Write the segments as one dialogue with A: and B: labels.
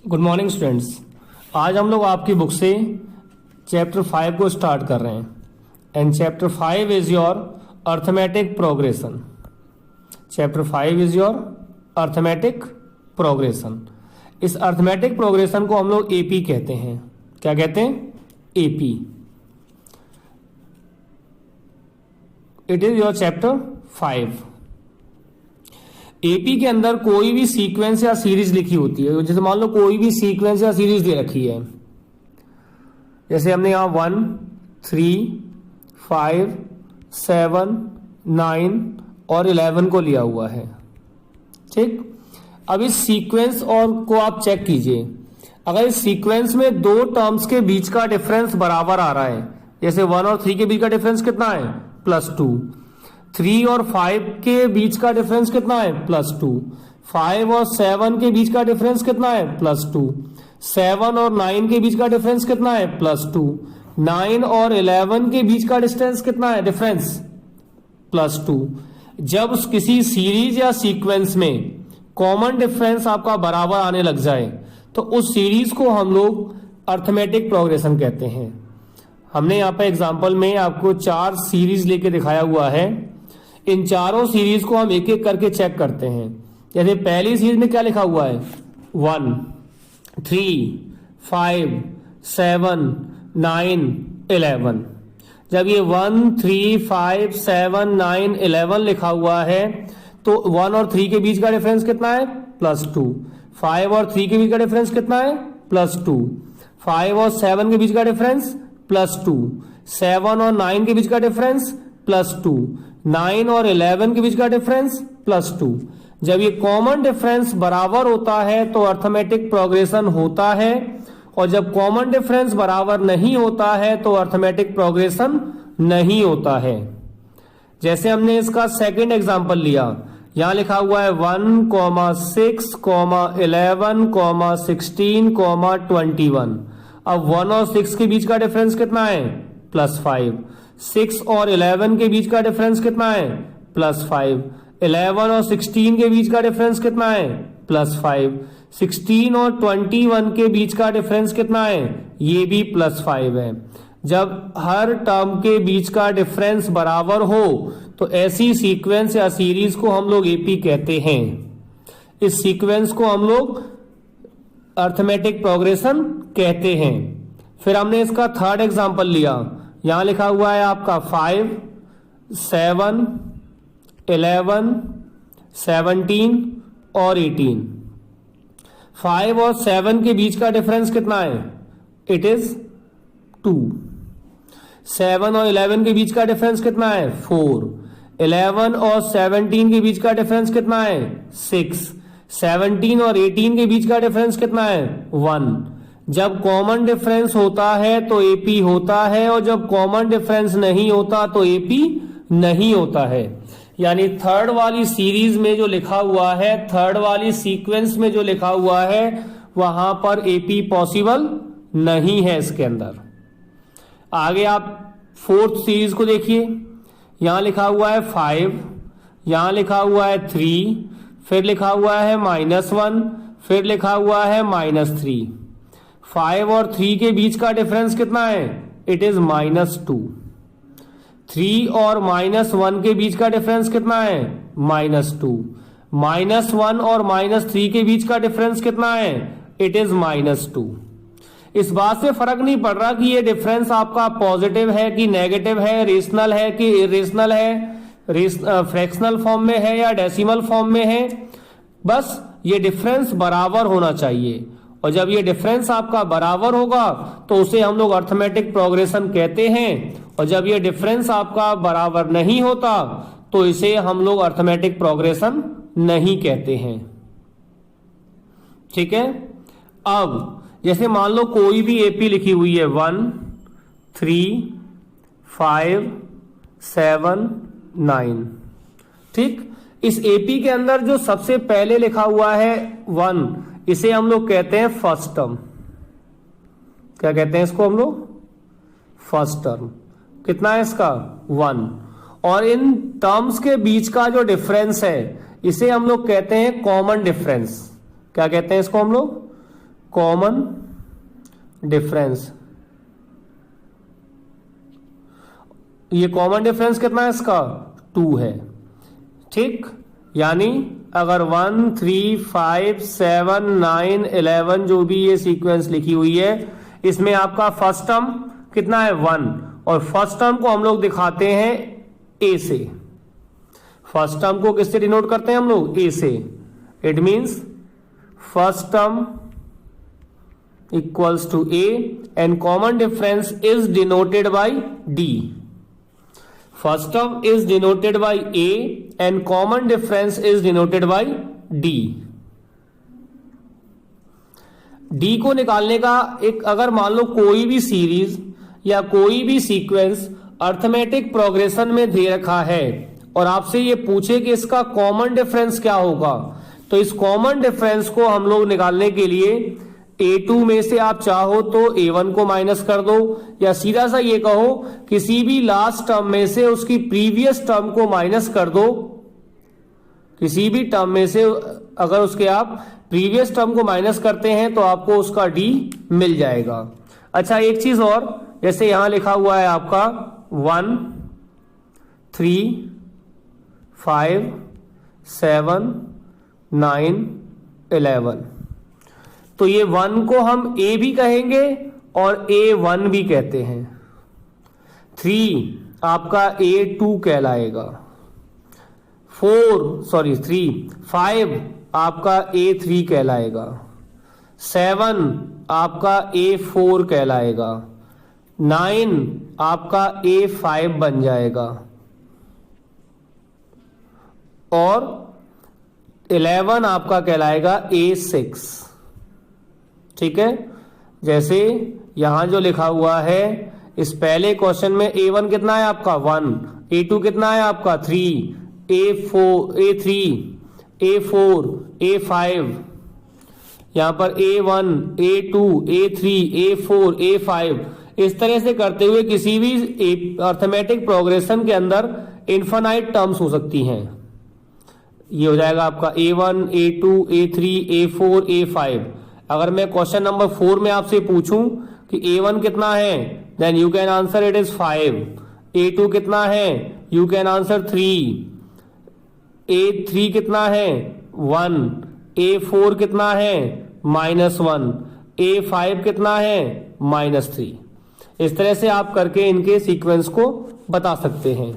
A: Good morning students. आज हम लोग आपकी बुक से चैप्टर 5 को स्टार्ट कर रहे हैं and chapter 5 is your arithmetic progression. Chapter 5 is your arithmetic progression. इस अर्थमेटिक प्रोग्रेशन को हम लोग एपी कहते हैं। क्या कहते हैं? AP. It is your chapter 5। AP के अंदर कोई भी सीक्वेंस या सीरीज लिखी होती है। जैसे मान लो कोई भी सीक्वेंस या सीरीज दे रखी है, जैसे हमने यहां 1, 3, 5, 7, 9 और 11 को लिया हुआ है। ठीक, अब इस सीक्वेंस और को आप चेक कीजिए। अगर इस सीक्वेंस में दो टर्म्स के बीच का डिफरेंस बराबर आ रहा है, जैसे 1 और 3 के बीच का डिफरेंस कितना है? +2। 3 और 5 के बीच का डिफरेंस कितना है? +2। 5 और 7 के बीच का डिफरेंस कितना है? +2। 7 और 9 के बीच का डिफरेंस कितना है? +2। 9 और 11 के बीच का डिस्टेंस कितना है? डिफरेंस +2। जब किसी सीरीज या सीक्वेंस में कॉमन डिफरेंस आपका बराबर आने लग जाए तो उस सीरीज को हम लोग अर्थमेटिक प्रोग्रेशन कहते हैं। हमने यहाँ पे एग्जाम्पल में आपको 4 सीरीज लेके दिखाया हुआ है। इन चारों सीरीज को हम एक एक करके चेक करते हैं। जैसे पहली सीरीज में क्या लिखा हुआ है? 1, 3, 5, 7, 9, 11। जब ये 1, 3, 5, 7, 9, 11 लिखा हुआ है तो 1 और 3 के बीच का डिफरेंस कितना है? +2। 5 और 3 के बीच का डिफरेंस कितना है? +2। 5 और 7 के बीच का डिफरेंस +2। 7 और 9 के बीच का डिफरेंस +2। 9 और 11 के बीच का डिफरेंस +2। जब ये कॉमन डिफरेंस बराबर होता है तो अर्थमेटिक प्रोग्रेशन होता है, और जब कॉमन डिफरेंस बराबर नहीं होता है तो अर्थमेटिक प्रोग्रेशन नहीं होता है। जैसे हमने इसका सेकंड एग्जांपल लिया, यहां लिखा हुआ है 1, 6, 11, 16, 21। अब 1 और 6 के बीच का डिफरेंस कितना है? +5। 6 और 11 के बीच का डिफरेंस कितना है? +5। 11 और 16 के बीच का डिफरेंस कितना है? +5। 16 और 21 के बीच का डिफरेंस कितना है? ये भी +5 है। जब हर टर्म के बीच का डिफरेंस बराबर हो तो ऐसी सीक्वेंस या सीरीज को हम लोग एपी कहते हैं। इस सीक्वेंस को हम लोग अर्थमेटिक प्रोग्रेशन कहते हैं। फिर हमने इसका थर्ड एग्जांपल लिया, यहां लिखा हुआ है आपका 5, 7, 11, 17 और 18। 5 और 7 के बीच का डिफरेंस कितना है? It is 2। 7 और 11 के बीच का डिफरेंस कितना है? 4। 11 और 17 के बीच का डिफरेंस कितना है? 6। 17 और 18 के बीच का डिफरेंस कितना है? 1। जब कॉमन डिफरेंस होता है तो एपी होता है, और जब कॉमन डिफरेंस नहीं होता तो एपी नहीं होता है। यानी थर्ड वाली सीरीज में जो लिखा हुआ है, थर्ड वाली सीक्वेंस में जो लिखा हुआ है, वहां पर एपी पॉसिबल नहीं है इसके अंदर। आगे आप फोर्थ सीरीज को देखिए, यहां लिखा हुआ है 5, यहां लिखा हुआ है 3, फिर लिखा हुआ है -1, फिर लिखा हुआ है -3। 5 और 3 के बीच का डिफरेंस कितना है? It is -2। 3 और -1 के बीच का डिफरेंस कितना है? -2। -1 और -3 के बीच का डिफरेंस कितना है? It is -2। इस बात से फर्क नहीं पड़ रहा कि ये डिफरेंस आपका पॉजिटिव है कि नेगेटिव है, रेशनल है कि इरेशनल है, फ्रैक्शनल फॉर्म में है या डेसिमल फॉर्म में है। बस ये डिफरेंस बराबर होना चाहिए, और जब ये डिफरेंस आपका बराबर होगा तो उसे हम लोग अर्थमेटिक प्रोग्रेशन कहते हैं, और जब ये डिफरेंस आपका बराबर नहीं होता तो इसे हम लोग अर्थमेटिक प्रोग्रेशन नहीं कहते हैं। ठीक है। अब जैसे मान लो कोई भी एपी लिखी हुई है 1, 3, 5, 7, 9। ठीक, इस एपी के अंदर जो सबसे पहले लिखा हुआ है 1, इसे हम लोग कहते हैं फर्स्ट टर्म। क्या कहते हैं इसको हम लोग? First term. कितना है इसका? 1। और इन टर्म्स के बीच का जो डिफरेंस है इसे हम लोग कहते हैं कॉमन डिफरेंस। क्या कहते हैं इसको हम लोग? Common difference. ये कॉमन डिफरेंस कितना है इसका? 2 है। ठीक, यानी अगर 1, 3, 5, 7, 9, 11 जो भी ये सीक्वेंस लिखी हुई है, इसमें आपका फर्स्ट टर्म कितना है? 1, और फर्स्ट टर्म को हम लोग दिखाते हैं ए से। फर्स्ट टर्म को किससे डिनोट करते हैं हम लोग? ए से। It means first term equals to A and common difference is denoted by D. First term is denoted by A and common difference is denoted by D. D को निकालने का एक, अगर मान लो कोई भी सीरीज या कोई भी सीक्वेंस अर्थमेटिक प्रोग्रेशन में दे रखा है और आपसे ये पूछे कि इसका कॉमन डिफरेंस क्या होगा, तो इस कॉमन डिफरेंस को हम लोग निकालने के लिए A2 में से आप चाहो तो A1 को माइनस कर दो, या सीधा सा ये कहो किसी भी लास्ट टर्म में से उसकी प्रीवियस टर्म को माइनस कर दो। किसी भी टर्म में से अगर उसके आप प्रीवियस टर्म को माइनस करते हैं तो आपको उसका D मिल जाएगा। अच्छा, एक चीज और, जैसे यहां लिखा हुआ है आपका 1, 3, 5, 7, 9, 11, तो ये 1 को हम A भी कहेंगे और A1 भी कहते हैं। 3 आपका A2 कहलाएगा। 5 आपका A3 कहलाएगा। 7 आपका A4 कहलाएगा। 9 आपका A5 बन जाएगा और 11 आपका कहलाएगा A6। ठीक है, जैसे यहां जो लिखा हुआ है इस पहले क्वेश्चन में A1 कितना है आपका? 1, A2 कितना है आपका? 3, A3, A4, A5, यहां पर A1, A2, A3, A4, A5, इस तरह से करते हुए किसी भी अर्थमेटिक प्रोग्रेशन के अंदर इनफाइनाइट टर्म्स हो सकती हैं। ये हो जाएगा आपका A1, A2, A3, A4, A5। अगर मैं क्वेश्चन नंबर 4 में आपसे पूछूं कि A1 कितना है, then you can answer it is 5। A2 कितना है, यू कैन आंसर 3। A3 कितना है? 1। A4 कितना है? -1। A5 कितना है? -3। इस तरह से आप करके इनके सीक्वेंस को बता सकते हैं।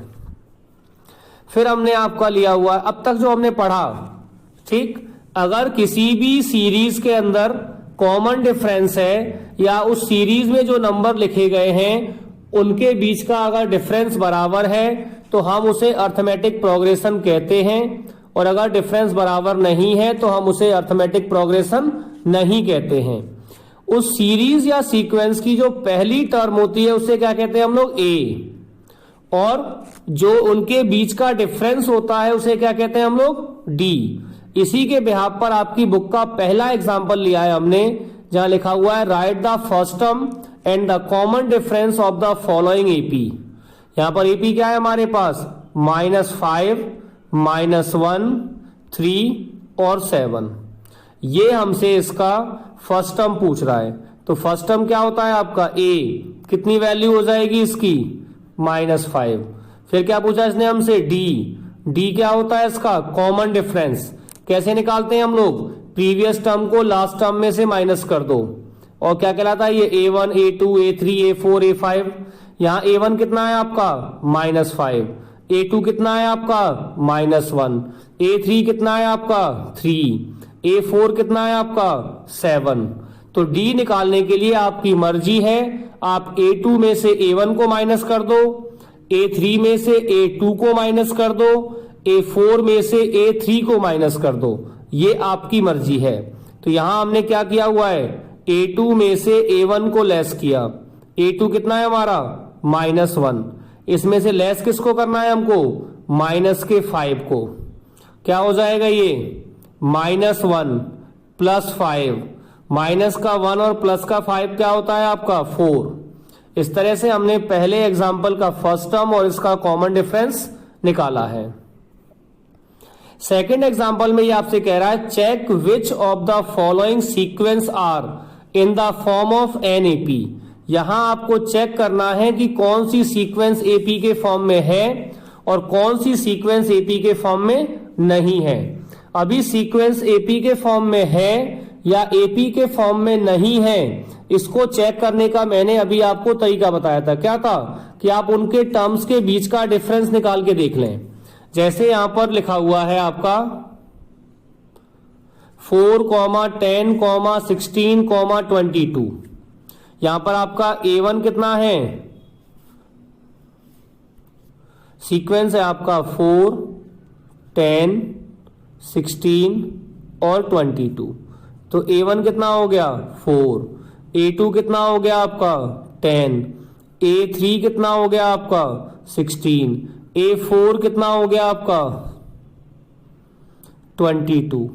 A: फिर हमने आपका लिया हुआ अब तक जो हमने पढ़ा, ठीक, अगर किसी भी सीरीज के अंदर कॉमन डिफरेंस है या उस सीरीज में जो नंबर लिखे गए हैं उनके बीच का अगर डिफरेंस बराबर है तो हम उसे अर्थमेटिक प्रोग्रेशन कहते हैं, और अगर डिफरेंस बराबर नहीं है तो हम उसे अर्थमेटिक प्रोग्रेशन नहीं कहते हैं। उस सीरीज या सीक्वेंस की जो पहली टर्म होती है उसे क्या कहते हैं हम लोग? A, और जो उनके बीच का डिफरेंस होता है उसे क्या कहते हैं हम लोग? D। इसी के बिहाफ पर आपकी बुक का पहला एग्जाम्पल लिया है हमने, जहां लिखा हुआ है right the first term and the common difference of the following AP। यहां पर AP क्या है हमारे पास? -5, -1, 3 और 7। ये हमसे इसका फर्स्ट टर्म पूछ रहा है, तो फर्स्ट टर्म क्या होता है आपका? A। कितनी वैल्यू हो जाएगी इसकी? -5। फिर क्या पूछा इसने हमसे? D क्या होता है इसका? Common difference. कैसे निकालते हैं हम लोग? प्रीवियस टर्म को लास्ट टर्म में से माइनस कर दो, और क्या कहलाता है ये? A1, A2, A3, A4, A5। यहां A1 कितना है आपका? -5। A2 कितना है आपका? -1। A3 कितना है आपका? 3। A4 कितना है आपका? 7। तो D निकालने के लिए आपकी मर्जी है, आप A2 में से A1 को माइनस कर दो, A3 में से A2 को माइनस कर दो, A4 में से A3 को माइनस कर दो, ये आपकी मर्जी है। तो यहां हमने क्या किया हुआ है? A2 में से A1 को लेस किया। A2 कितना है हमारा? -1। इसमें से लेस किसको करना है हमको? -5 को। क्या हो जाएगा ये? -1 + 5। माइनस का 1 और प्लस का 5 क्या होता है आपका? 4। इस तरह से हमने पहले एग्जाम्पल का फर्स्ट टर्म और इसका कॉमन डिफरेंस निकाला है। सेकेंड एग्जाम्पल में ये आपसे कह रहा है check which of the following sequence are in the form of an AP. यहां आपको चेक करना है कि कौन सी सीक्वेंस एपी के फॉर्म में है और कौन सी सीक्वेंस एपी के फॉर्म में नहीं है। अभी सीक्वेंस एपी के फॉर्म में है या एपी के फॉर्म में नहीं है, इसको चेक करने का मैंने अभी आपको तरीका बताया था। क्या था कि आप उनके टर्म्स के बीच का डिफरेंस निकाल के देख लें। जैसे यहां पर लिखा हुआ है आपका 4, 10, 16, 22। यहां पर आपका A1 कितना है, सीक्वेंस है आपका 4, 10, 16 और 22। तो A1 कितना हो गया 4, A2 कितना हो गया आपका 10, A3 कितना हो गया आपका 16, A4 कितना हो गया आपका 22।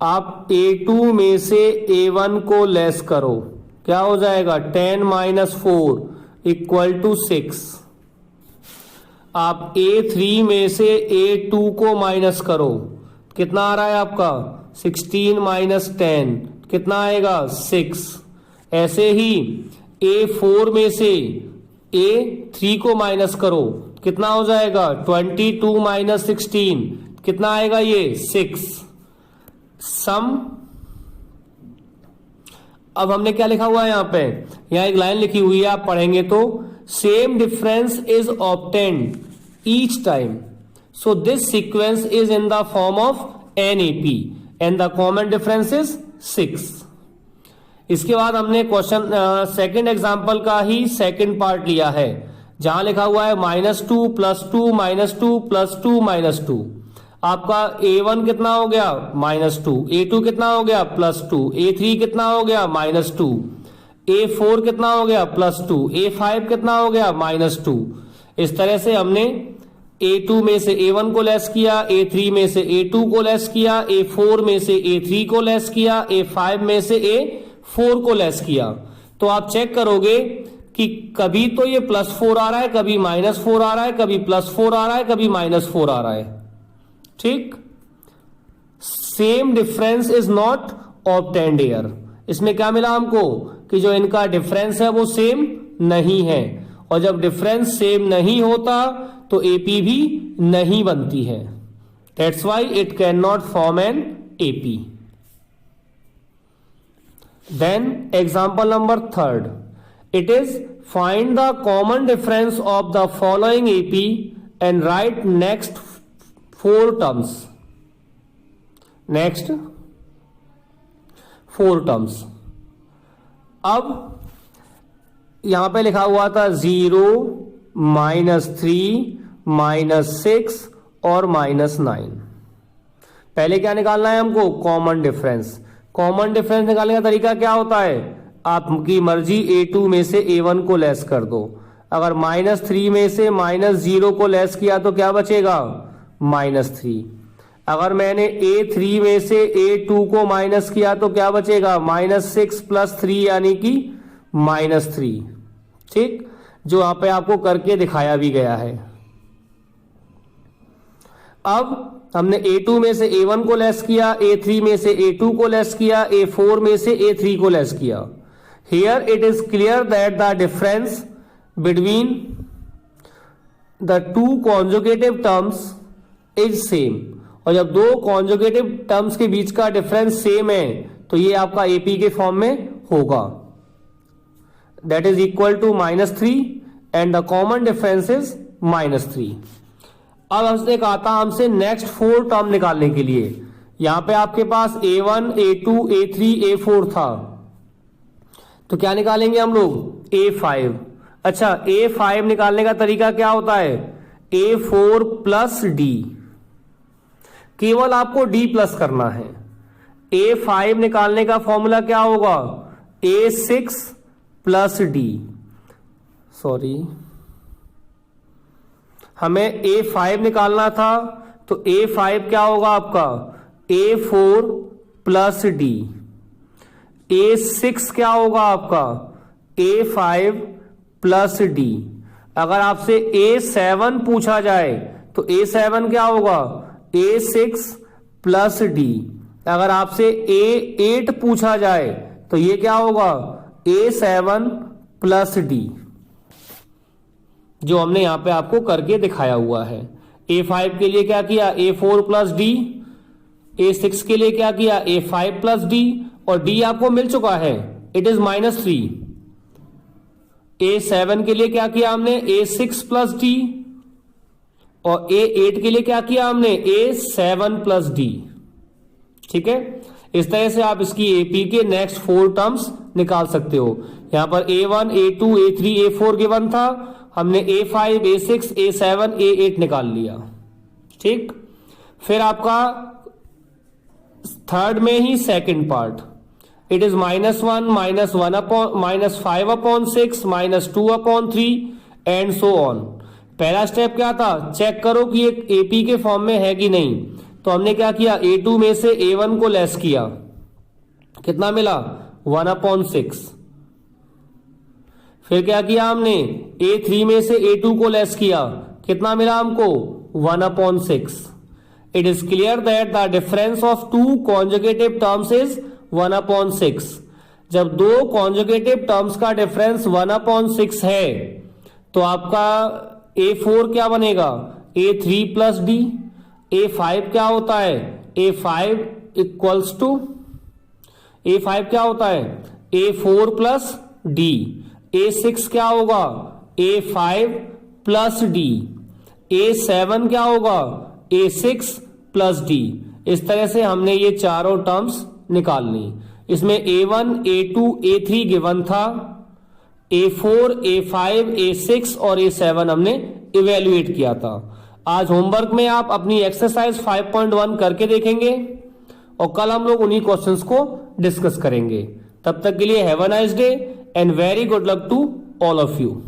A: आप A2 में से A1 को लेस करो, क्या हो जाएगा 10 - 4 = 6। आप A3 में से A2 को माइनस करो, कितना आ रहा है आपका 16 - 10 कितना आएगा 6। ऐसे ही A4 में से A3 को माइनस करो, कितना हो जाएगा 22 - 16 कितना आएगा ये 6। सम, अब हमने क्या लिखा हुआ है यहां पे, यहां एक लाइन लिखी हुई है, आप पढ़ेंगे तो same difference is obtained each time, so this sequence is in the form of NAP and the common difference is 6। इसके बाद हमने क्वेश्चन सेकंड एग्जांपल का ही सेकंड पार्ट लिया है, जहां लिखा हुआ है -2 + 2 -2 + 2 -2। आपका A1 कितना हो गया -2, A2 कितना हो गया +2, A3 कितना हो गया -2, A4 कितना हो गया +2, A5 कितना हो गया -2। इस तरह से हमने A2 में से A1 को लेस किया, A3 में से A2 को लेस किया, A4 में से A3 को लेस किया, A5 में से A4 को लेस किया। तो आप चेक करोगे कि कभी तो ये +4 आ रहा है, कभी -4 आ रहा है, कभी +4 आ रहा है, कभी -4 आ रहा है। ठीक, same difference is not obtained here. इसमें क्या मिला हमको कि जो इनका डिफरेंस है वो सेम नहीं है, और जब डिफरेंस सेम नहीं होता तो एपी भी नहीं बनती है। That's why it can not form an AP. Then example number 3, it is find the common difference of the following AP and write next 4 terms. Next 4 terms. अब यहां पे लिखा हुआ था 0, -3, -6 और -9। पहले क्या निकालना है हमको, कॉमन डिफरेंस। कॉमन डिफरेंस निकालने का तरीका क्या होता है, आपकी मर्जी A2 में से A1 को लेस कर दो। अगर -3 में से -0 को लेस किया तो क्या बचेगा -3। अगर मैंने A3 में से A2 को माइनस किया तो क्या बचेगा -6 + 3 यानी कि -3। ठीक, जो यहां पे आपको करके दिखाया भी गया है। अब हमने A2 में से A1 को लेस किया, A3 में से A2 को लेस किया, A4 में से A3 को लेस किया। Here it is clear that the difference between the 2 conjugative terms is same. और जब 2 कॉन्जुगेटिव टर्म्स के बीच का डिफरेंस सेम है तो ये आपका एपी के फॉर्म में होगा। That is equal to -3 and the common difference is -3। अब हमसे कहा था हमसे नेक्स्ट 4 टर्म निकालने के लिए। यहां पे आपके पास A1, A2, A3, A4 था, तो क्या निकालेंगे हम लोग A5। अच्छा, A5 निकालने का तरीका क्या होता है, A4 + D। केवल आपको D प्लस करना है। A5 निकालने का फॉर्मूला क्या होगा, A6 + D। सॉरी, हमें A5 निकालना था तो A5 क्या होगा आपका A4 + D। A6 क्या होगा आपका A5 + D। अगर आपसे A7 पूछा जाए तो A7 क्या होगा A6 प्लस डी। अगर आपसे A8 पूछा जाए तो ये क्या होगा, A7 प्लस डी, जो हमने यहां पे आपको करके दिखाया हुआ है। A5 के लिए क्या किया, A4 प्लस डी। A6 के लिए क्या किया, A5 प्लस डी, और डी आपको मिल चुका है, इट इज -3। A7 के लिए क्या किया हमने, A6 प्लस डी, और A8 के लिए क्या किया हमने, A7 प्लस डी। ठीक है, इस तरह से आप इसकी एपी के नेक्स्ट 4 टर्म्स निकाल सकते हो। यहां पर A1, A2, A3, A4 given था, हमने A5, A6, A7, A8 निकाल लिया। ठीक, फिर आपका थर्ड में ही second part, it is -1, -5/6, -2/3 and so on. पहला स्टेप क्या था, चेक करो कि ये एपी के फॉर्म में है कि नहीं। तो हमने क्या किया, A2 में से A1 को लेस किया, कितना मिला, 1/6। फिर क्या किया हमने, A3 में से A2 को लेस किया, कितना मिला हमको, 1/6। It is clear that the difference of two conjugative terms is 1/6। जब दो कॉन्जुगेटिव टर्म्स का डिफरेंस 1/6 है तो आपका A4 क्या बनेगा, A3 प्लस डी। A5 क्या होता है, A5 इक्वल्स टू, A5 क्या होता है, A4 प्लस डी। A6 क्या होगा, A5 प्लस डी। A7 क्या होगा, A6 प्लस डी। इस तरह से हमने ये चारों टर्म्स निकालनी। इसमें A1, A2, A3 गिवन था, A4, A5, A6 और A7 हमने इवेल्युएट किया था। आज होमवर्क में आप अपनी एक्सरसाइज 5.1 करके देखेंगे और कल हम लोग उन्हीं क्वेश्चंस को डिस्कस करेंगे। तब तक के लिए have a nice day and very good luck to all of you.